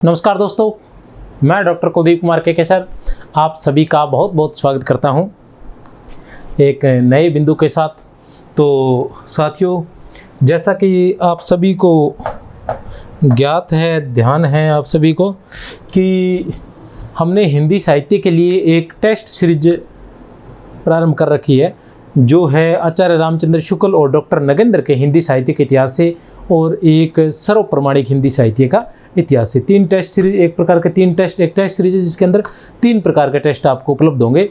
नमस्कार दोस्तों, मैं डॉक्टर कुलदीप कुमार के सर आप सभी का बहुत बहुत स्वागत करता हूं एक नए बिंदु के साथ। तो साथियों, जैसा कि आप सभी को ज्ञात है, ध्यान है आप सभी को कि हमने हिंदी साहित्य के लिए एक टेस्ट सीरीज प्रारंभ कर रखी है, जो है आचार्य रामचंद्र शुक्ल और डॉक्टर नगेंद्र के हिंदी साहित्य के इतिहास से और एक सर्व प्रमाणिक हिंदी साहित्य का इतिहास से। 3 टेस्ट सीरीज, एक प्रकार के 3 टेस्ट, एक टेस्ट सीरीज है जिसके अंदर 3 प्रकार के टेस्ट आपको उपलब्ध होंगे।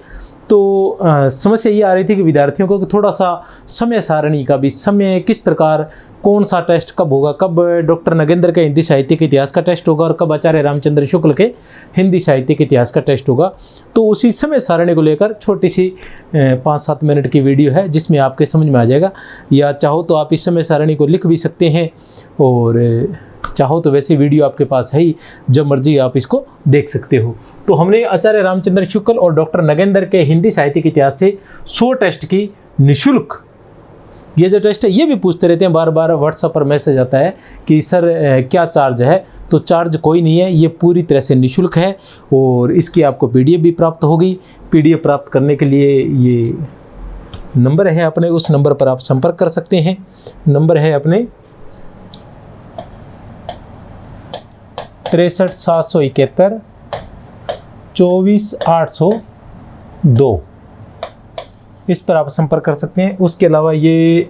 तो समस्या ये आ रही थी कि विद्यार्थियों को थोड़ा सा समय सारणी का भी, समय किस प्रकार कौन सा टेस्ट कब होगा, कब डॉक्टर नगेंद्र के हिंदी साहित्य के इतिहास का टेस्ट होगा और कब आचार्य रामचंद्र शुक्ल के हिंदी साहित्य के इतिहास का टेस्ट होगा। तो उसी समय सारणी को लेकर छोटी सी 5-7 मिनट की वीडियो है जिसमें आपके समझ में आ जाएगा। या चाहो तो आप इस समय सारणी को लिख भी सकते हैं और चाहो तो वैसे वीडियो आपके पास है ही, जब मर्जी आप इसको देख सकते हो। तो हमने आचार्य रामचंद्र शुक्ल और डॉक्टर नगेंद्र के हिंदी साहित्य के इतिहास से 100 टेस्ट की निःशुल्क, ये जो टेस्ट है ये भी पूछते रहते हैं, बार बार व्हाट्सएप पर मैसेज आता है कि सर क्या चार्ज है। तो चार्ज कोई नहीं है, ये पूरी तरह से निःशुल्क है और इसकी आपको पीडीएफ भी प्राप्त होगी। पीडीएफ प्राप्त करने के लिए ये नंबर है अपने, उस नंबर पर आप संपर्क कर सकते हैं। नंबर है अपने 63 771 24 802, इस पर आप संपर्क कर सकते हैं। उसके अलावा ये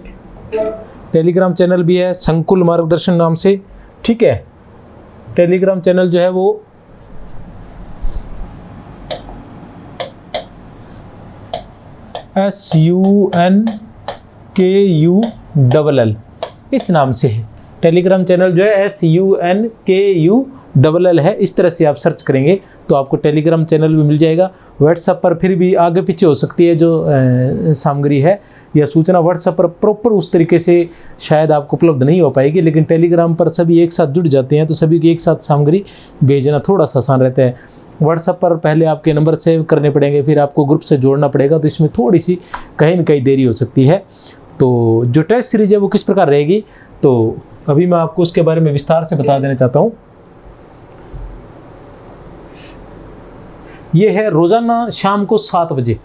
टेलीग्राम चैनल भी है संकुल मार्गदर्शन नाम से, ठीक है। टेलीग्राम चैनल जो है वो SUNKULL इस नाम से है। टेलीग्राम चैनल जो है SUNKULL है। इस तरह से आप सर्च करेंगे तो आपको टेलीग्राम चैनल भी मिल जाएगा। व्हाट्सएप पर फिर भी आगे पीछे हो सकती है जो सामग्री है या सूचना, व्हाट्सएप पर प्रॉपर उस तरीके से शायद आपको उपलब्ध नहीं हो पाएगी, लेकिन टेलीग्राम पर सभी एक साथ जुड़ जाते हैं तो सभी की एक साथ सामग्री भेजना थोड़ा सा आसान रहता है। व्हाट्सएप पर पहले आपके नंबर सेव करने पड़ेंगे, फिर आपको ग्रुप से जोड़ना पड़ेगा, तो इसमें थोड़ी सी कहीं न कहीं देरी हो सकती है। तो जो टेस्ट सीरीज है वो किस प्रकार रहेगी, तो अभी मैं आपको उसके बारे में विस्तार से बता देना चाहता हूँ। ये है रोज़ाना शाम को 7 बजे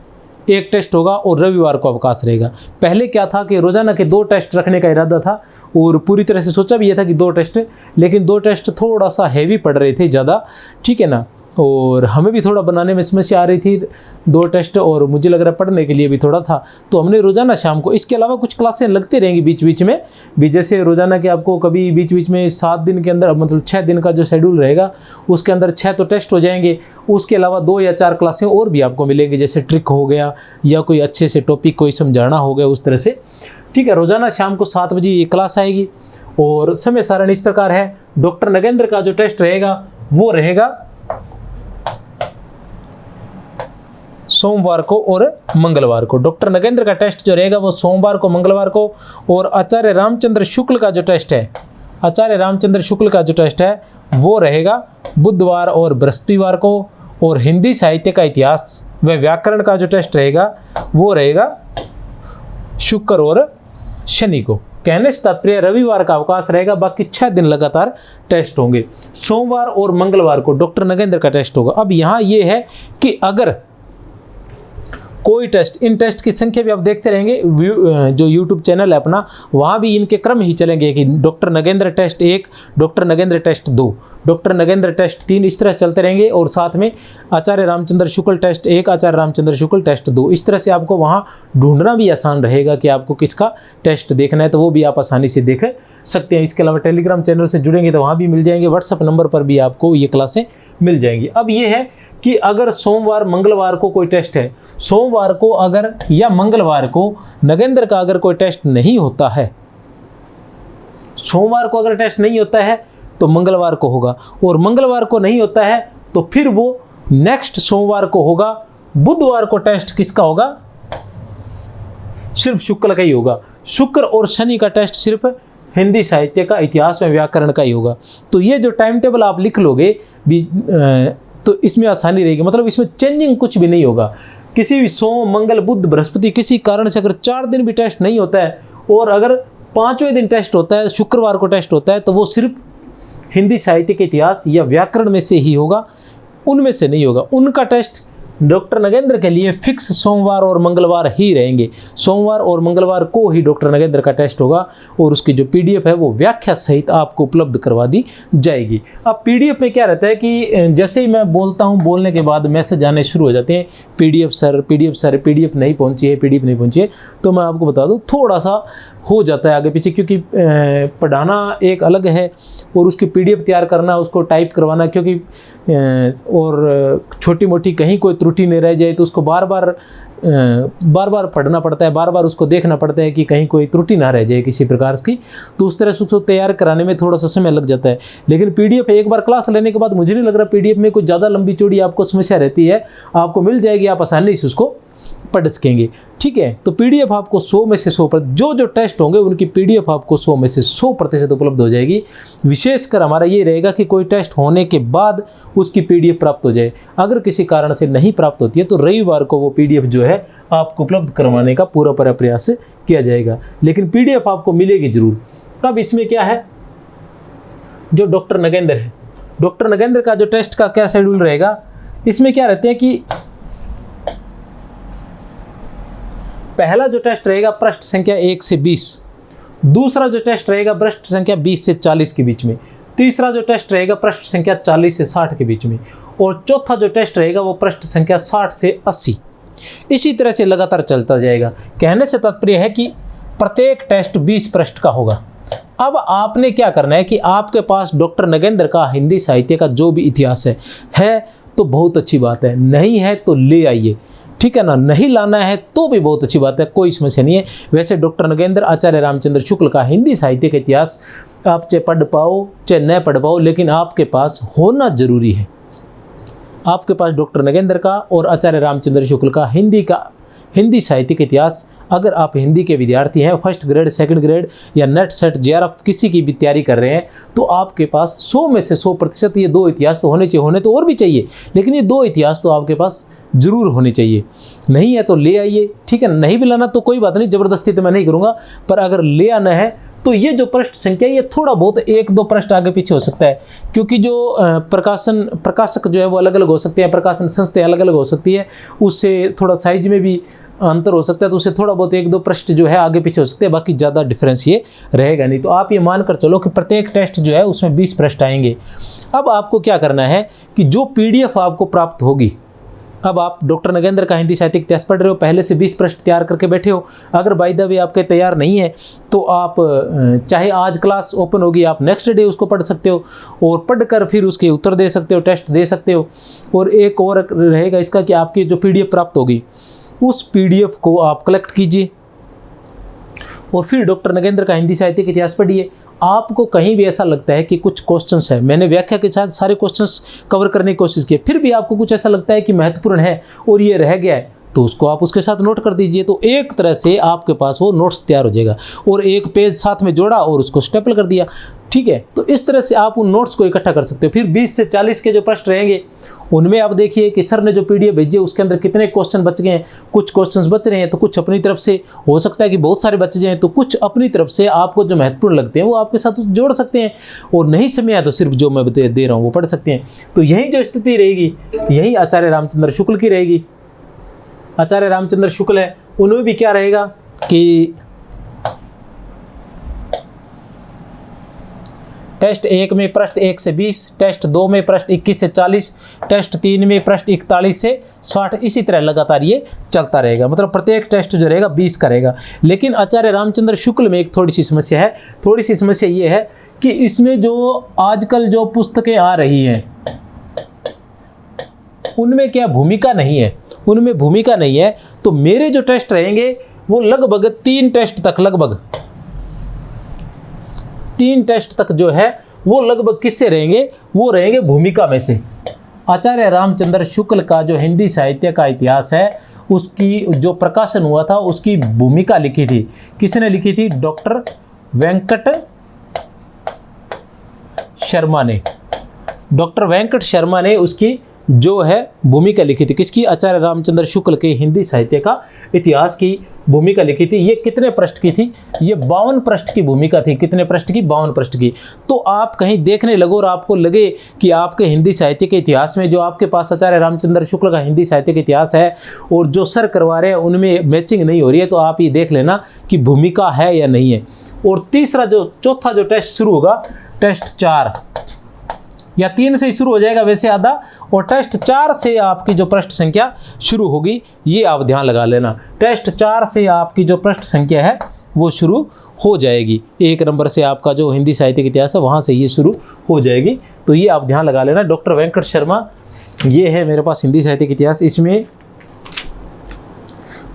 एक टेस्ट होगा और रविवार को अवकाश रहेगा। पहले क्या था कि रोज़ाना के 2 टेस्ट रखने का इरादा था और पूरी तरह से सोचा भी ये था कि 2 टेस्ट, लेकिन 2 टेस्ट थोड़ा सा हैवी पड़ रहे थे ज़्यादा, ठीक है ना। और हमें भी थोड़ा बनाने में समस्या आ रही थी 2 टेस्ट, और मुझे लग रहा है पढ़ने के लिए भी थोड़ा था, तो हमने रोज़ाना शाम को, इसके अलावा कुछ क्लासें लगती रहेंगी बीच बीच में भी, जैसे रोज़ाना के आपको कभी बीच बीच में 7 दिन के अंदर, मतलब 6 दिन का जो शेड्यूल रहेगा उसके अंदर 6 तो टेस्ट हो जाएंगे। उसके अलावा 2 या 4 क्लासें और भी आपको मिलेंगी, जैसे ट्रिक हो गया या कोई अच्छे से टॉपिक कोई समझाना हो गया, उस तरह से, ठीक है। रोज़ाना शाम को 7 बजे ये क्लास आएगी और समय सारणी इस प्रकार है। डॉक्टर नगेंद्र का जो टेस्ट रहेगा वो रहेगा सोमवार को और मंगलवार को। डॉक्टर नगेंद्र का टेस्ट जो रहेगा वो सोमवार को, मंगलवार को, और आचार्य रामचंद्र शुक्ल का जो टेस्ट है, आचार्य रामचंद्र शुक्ल का जो टेस्ट है वो रहेगा बुधवार और बृहस्पतिवार को, और हिंदी साहित्य का इतिहास व व्याकरण का जो टेस्ट रहेगा वो रहेगा शुक्र और शनि को। कहने से तात्पर्य रविवार का अवकाश रहेगा, बाकी 6 दिन लगातार टेस्ट होंगे। सोमवार और मंगलवार को डॉक्टर नगेंद्र का टेस्ट होगा। अब यहाँ ये है कि अगर कोई टेस्ट, इन टेस्ट की संख्या भी आप देखते रहेंगे, जो YouTube चैनल है अपना, वहाँ भी इनके क्रम ही चलेंगे कि doctor Nagendra test 1, doctor Nagendra test 2, doctor Nagendra test 3, इस तरह चलते रहेंगे, और साथ में आचार्य रामचंद्र शुक्ल टेस्ट 1, आचार्य रामचंद्र शुक्ल टेस्ट 2। इस तरह से आपको वहाँ ढूंढना भी आसान रहेगा कि आपको किसका टेस्ट देखना है, तो वो भी आप आसानी से देख सकते हैं। इसके अलावा टेलीग्राम चैनल से जुड़ेंगे तो वहाँ भी मिल जाएंगे, व्हाट्सएप नंबर पर भी आपको ये क्लासें मिल जाएंगी। अब ये है कि अगर सोमवार मंगलवार को कोई टेस्ट है, सोमवार को अगर या मंगलवार को नगेंद्र का अगर कोई टेस्ट नहीं होता है, सोमवार को अगर टेस्ट नहीं होता है तो मंगलवार को होगा, और मंगलवार को नहीं होता है तो फिर वो नेक्स्ट सोमवार को होगा। बुधवार को टेस्ट किसका होगा? सिर्फ शुक्ल का ही होगा। शुक्र और शनि का टेस्ट सिर्फ हिंदी साहित्य का, इतिहास में व्याकरण का ही होगा। तो ये जो टाइम टेबल आप लिख लोगे भी तो इसमें आसानी रहेगी, मतलब इसमें चेंजिंग कुछ भी नहीं होगा। किसी भी सोम मंगल बुध बृहस्पति किसी कारण से अगर 4 दिन भी टेस्ट नहीं होता है और अगर 5वें दिन टेस्ट होता है, शुक्रवार को टेस्ट होता है, तो वो सिर्फ हिंदी साहित्य के इतिहास या व्याकरण में से ही होगा, उनमें से नहीं होगा। उनका टेस्ट डॉक्टर नगेंद्र के लिए फिक्स सोमवार और मंगलवार ही रहेंगे। सोमवार और मंगलवार को ही डॉक्टर नगेंद्र का टेस्ट होगा और उसकी जो पीडीएफ है वो व्याख्या सहित आपको उपलब्ध करवा दी जाएगी। अब पीडीएफ में क्या रहता है कि जैसे ही मैं बोलता हूँ, बोलने के बाद मैसेज आने शुरू हो जाते हैं, पीडीएफ सर, पीडीएफ नहीं पहुँची है, पीडीएफ नहीं पहुँची है। तो मैं आपको बता दूँ, थोड़ा सा हो जाता है आगे पीछे, क्योंकि पढ़ाना एक अलग है और उसकी पीडीएफ तैयार करना, उसको टाइप करवाना, क्योंकि और छोटी मोटी कहीं कोई त्रुटि नहीं रह जाए तो उसको बार बार पढ़ना पड़ता है, बार बार उसको देखना पड़ता है कि कहीं कोई त्रुटि ना रह जाए किसी प्रकार की। तो उस तरह से उसको तैयार कराने में थोड़ा सा समय लग जाता है। लेकिन पीडीएफ एक बार क्लास लेने के बाद मुझे नहीं लग रहा पीडीएफ में कुछ ज़्यादा लंबी चौड़ी आपको समस्या रहती है, आपको मिल जाएगी, आप आसानी से उसको पढ़ सकेंगे। ठीक है, तो पीडीएफ आपको 100 में से 100%, जो टेस्ट होंगे उनकी पीडीएफ आपको 100 में से 100% उपलब्ध हो जाएगी। विशेषकर हमारा ये रहेगा कि कोई टेस्ट होने के बाद उसकी पीडीएफ प्राप्त हो जाए। अगर किसी कारण से नहीं प्राप्त होती है तो रविवार को वो पीडीएफ जो है आपको उपलब्ध करवाने का पूरा प्रयास किया जाएगा, लेकिन पीडीएफ आपको मिलेगी जरूर। तब इसमें क्या है, जो डॉक्टर नगेंद्र है, डॉक्टर नगेंद्र का जो टेस्ट का क्या शेड्यूल रहेगा, इसमें क्या रहते हैं कि पहला जो टेस्ट रहेगा पृष्ठ संख्या 1 से 20, दूसरा जो टेस्ट रहेगा पृष्ठ संख्या 20 से 40 के बीच में, तीसरा जो टेस्ट रहेगा पृष्ठ संख्या 40 से 60 के बीच में, और चौथा जो टेस्ट रहेगा वो पृष्ठ संख्या 60 से 80। इसी तरह से लगातार चलता जाएगा। कहने से तात्पर्य है कि प्रत्येक टेस्ट 20 पृष्ठ का होगा। अब आपने क्या करना है कि आपके पास डॉक्टर नगेंद्र का हिंदी साहित्य का जो भी इतिहास है तो बहुत अच्छी बात है, नहीं है तो ले आइए, ठीक है ना। नहीं लाना है तो भी बहुत अच्छी बात है, कोई समस्या नहीं है। वैसे डॉक्टर नगेंद्र आचार्य रामचंद्र शुक्ल का हिंदी साहित्य का इतिहास आप चाहे पढ़ पाओ चाहे न पढ़ पाओ, लेकिन आपके पास होना जरूरी है। आपके पास डॉक्टर नगेंद्र का और आचार्य रामचंद्र शुक्ल का हिंदी साहित्य का इतिहास, अगर आप हिंदी के विद्यार्थी हैं, फर्स्ट ग्रेड, सेकंड ग्रेड या नेट सेट जेआरएफ किसी की भी तैयारी कर रहे हैं, तो आपके पास 100 में से 100% ये 2 इतिहास तो होने चाहिए। होने तो और भी चाहिए, लेकिन ये 2 इतिहास तो आपके पास जरूर होने चाहिए। नहीं है तो ले आइए, ठीक है। नहीं भी लाना तो कोई बात नहीं, ज़बरदस्ती तो मैं नहीं करूँगा, पर अगर ले आना है तो ये जो पृष्ठ संख्या ये थोड़ा बहुत 1-2 पृष्ठ आगे पीछे हो सकता है, क्योंकि जो प्रकाशक जो है वो अलग अलग हो सकते हैं, प्रकाशन संस्थाएं अलग अलग हो सकती है, उससे थोड़ा साइज में भी अंतर हो सकता है, तो उससे थोड़ा बहुत 1-2 पृष्ठ जो है आगे पीछे हो सकते हैं, बाकी ज़्यादा डिफरेंस ये रहेगा नहीं। तो आप ये मान कर चलो कि प्रत्येक टेस्ट जो है उसमें 20 पृष्ठ आएंगे। अब आपको क्या करना है कि जो पीडीएफ आपको प्राप्त होगी, अब आप डॉक्टर नगेंद्र का हिंदी साहित्य इतिहास पढ़ रहे हो, पहले से 20 पृष्ठ तैयार करके बैठे हो, अगर बाय द वे आपके तैयार नहीं है तो आप चाहे आज क्लास ओपन होगी, आप नेक्स्ट डे उसको पढ़ सकते हो और पढ़कर फिर उसके उत्तर दे सकते हो, टेस्ट दे सकते हो। और एक और रहेगा इसका कि आपकी जो पीडीएफ प्राप्त होगी उस पीडीएफ को आप कलेक्ट कीजिए और फिर डॉक्टर नगेंद्र का हिंदी साहित्य का इतिहास पढ़िए। आपको कहीं भी ऐसा लगता है कि कुछ क्वेश्चंस है, मैंने व्याख्या के साथ सारे क्वेश्चंस कवर करने की कोशिश की, फिर भी आपको कुछ ऐसा लगता है कि महत्वपूर्ण है और ये रह गया है, तो उसको आप उसके साथ नोट कर दीजिए। तो एक तरह से आपके पास वो नोट्स तैयार हो जाएगा और एक पेज साथ में जोड़ा और उसको स्टेपल कर दिया, ठीक है। तो इस तरह से आप उन नोट्स को इकट्ठा कर सकते हो। फिर 20 से 40 के जो प्रश्न रहेंगे उनमें आप देखिए कि सर ने जो पीडीएफ भेजी है उसके अंदर कितने क्वेश्चन बच गए हैं। कुछ क्वेश्चंस बच रहे हैं तो कुछ अपनी तरफ से, हो सकता है कि बहुत सारे बच जाएं, तो कुछ अपनी तरफ से आपको जो महत्वपूर्ण लगते हैं वो आपके साथ जोड़ सकते हैं, और नहीं समय है तो सिर्फ जो मैं दे रहा हूँ वो पढ़ सकते हैं। तो यही जो स्थिति रहेगी यही आचार्य रामचंद्र शुक्ल की रहेगी। आचार्य रामचंद्र शुक्ल है, उनमें भी क्या रहेगा कि टेस्ट 1 में पृष्ठ 1 से 20, टेस्ट 2 में पृष्ठ 21 से 40, टेस्ट 3 में पृष्ठ 41 से 60, इसी तरह लगातार ये चलता रहेगा। मतलब प्रत्येक टेस्ट जो रहेगा 20 का रहेगा। लेकिन आचार्य रामचंद्र शुक्ल में एक थोड़ी सी समस्या है। थोड़ी सी समस्या ये है कि इसमें जो आजकल जो पुस्तकें आ रही हैं उनमें क्या भूमिका नहीं है, उनमें भूमिका नहीं है। तो मेरे जो टेस्ट रहेंगे वो लगभग 3 टेस्ट तक, लगभग 3 टेस्ट तक जो है वो लगभग किससे रहेंगे, वो रहेंगे भूमिका में से। आचार्य रामचंद्र शुक्ल का जो हिंदी साहित्य का इतिहास है उसकी जो प्रकाशन हुआ था उसकी भूमिका लिखी थी, किसने लिखी थी, डॉक्टर वेंकट शर्मा ने। डॉक्टर वेंकट शर्मा ने उसकी जो है भूमिका लिखी थी, किसकी? आचार्य रामचंद्र शुक्ल के हिंदी साहित्य का इतिहास की भूमिका लिखी थी। ये कितने पृष्ठ की थी? ये 52 पृष्ठ की भूमिका थी। कितने पृष्ठ की? 52 पृष्ठ की। तो आप कहीं देखने लगो और आपको लगे कि आपके हिंदी साहित्य के इतिहास में जो आपके पास आचार्य रामचंद्र शुक्ल का हिंदी साहित्य का इतिहास है और जो सर करवा रहे हैं उनमें मैचिंग नहीं हो रही है, तो आप ये देख लेना कि भूमिका है या नहीं है। और चौथा जो टेस्ट शुरू होगा, टेस्ट 4 या 3 से शुरू हो जाएगा वैसे आधा, और टेस्ट 4 से आपकी जो पृष्ठ संख्या शुरू होगी, ये आप ध्यान लगा लेना। टेस्ट 4 से आपकी जो पृष्ठ संख्या है वो शुरू हो जाएगी। 1 नंबर से आपका जो हिंदी साहित्य का इतिहास है वहाँ से ये शुरू हो जाएगी, तो ये आप ध्यान लगा लेना। डॉक्टर वेंकट शर्मा, ये है मेरे पास हिंदी साहित्य का इतिहास। इसमें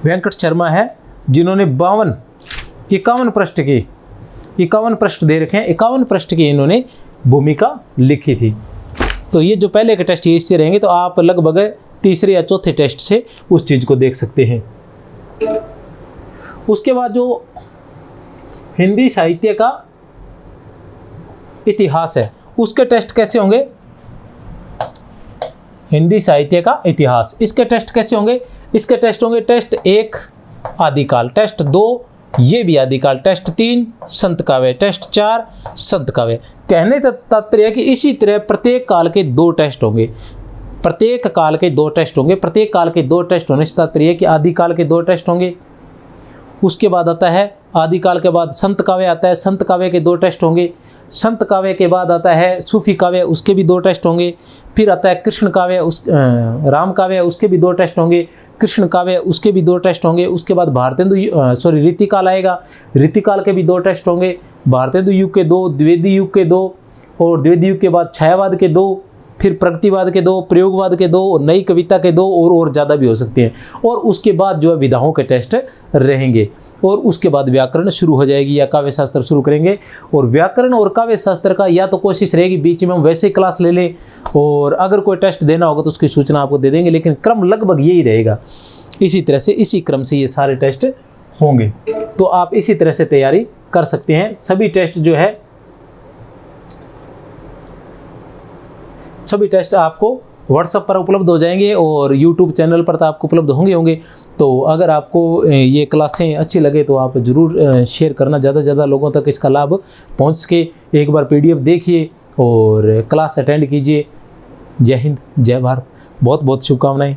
वेंकट शर्मा है जिन्होंने 51 पृष्ठ के 51 पृष्ठ दे रखे हैं, 51 पृष्ठ की इन्होंने भूमिका लिखी थी। तो ये जो पहले के टेस्ट ये इससे रहेंगे, तो आप लगभग तीसरे या चौथे टेस्ट से उस चीज़ को देख सकते हैं। उसके बाद जो हिंदी साहित्य का इतिहास है उसके टेस्ट कैसे होंगे? हिंदी साहित्य का इतिहास, इसके टेस्ट कैसे होंगे? इसके टेस्ट होंगे टेस्ट 1 आदिकाल, टेस्ट 2 ये भी आदिकाल, टेस्ट 3 संत काव्य, टेस्ट 4 संत काव्य। कहने का तात्पर्य है कि इसी तरह प्रत्येक काल के 2 टेस्ट होंगे, प्रत्येक काल के 2 टेस्ट होंगे। प्रत्येक काल के 2 टेस्ट होने से तात्पर्य है कि आदिकाल के 2 टेस्ट होंगे। उसके बाद आता है आदिकाल के बाद संत काव्य आता है, संत काव्य के 2 टेस्ट होंगे। संत काव्य के बाद आता है सूफी काव्य, उसके भी 2 टेस्ट होंगे। फिर आता है कृष्ण काव्य, राम काव्य, उसके भी 2 टेस्ट होंगे। कृष्ण काव्य, उसके भी 2 टेस्ट होंगे। उसके बाद रीतिकाल आएगा, रीतिकाल के भी 2 टेस्ट होंगे। भारतेंदु युग के 2, द्विवेदी युग के 2, और द्विवेदी युग के बाद छायावाद के 2, फिर प्रगतिवाद के 2, प्रयोगवाद के 2, और नई कविता के 2, और ज़्यादा भी हो सकते हैं। और उसके बाद जो है विधाओं के टेस्ट रहेंगे, और उसके बाद व्याकरण शुरू हो जाएगी या काव्य शास्त्र शुरू करेंगे। और व्याकरण और काव्य शास्त्र का या तो कोशिश रहेगी बीच में हम वैसे ही क्लास ले लें, और अगर कोई टेस्ट देना होगा तो उसकी सूचना आपको दे देंगे, लेकिन क्रम लगभग यही रहेगा। इसी तरह से इसी क्रम से ये सारे टेस्ट होंगे, तो आप इसी तरह से तैयारी कर सकते हैं। सभी टेस्ट जो है, सभी टेस्ट आपको व्हाट्सएप पर उपलब्ध हो जाएंगे और यूट्यूब चैनल पर तो आपको उपलब्ध होंगे। तो अगर आपको ये क्लासें अच्छी लगे तो आप ज़रूर शेयर करना, ज़्यादा से ज़्यादा लोगों तक इसका लाभ पहुंच सके। एक बार PDF देखिए और क्लास अटेंड कीजिए। जय हिंद, जय भारत, बहुत बहुत शुभकामनाएं।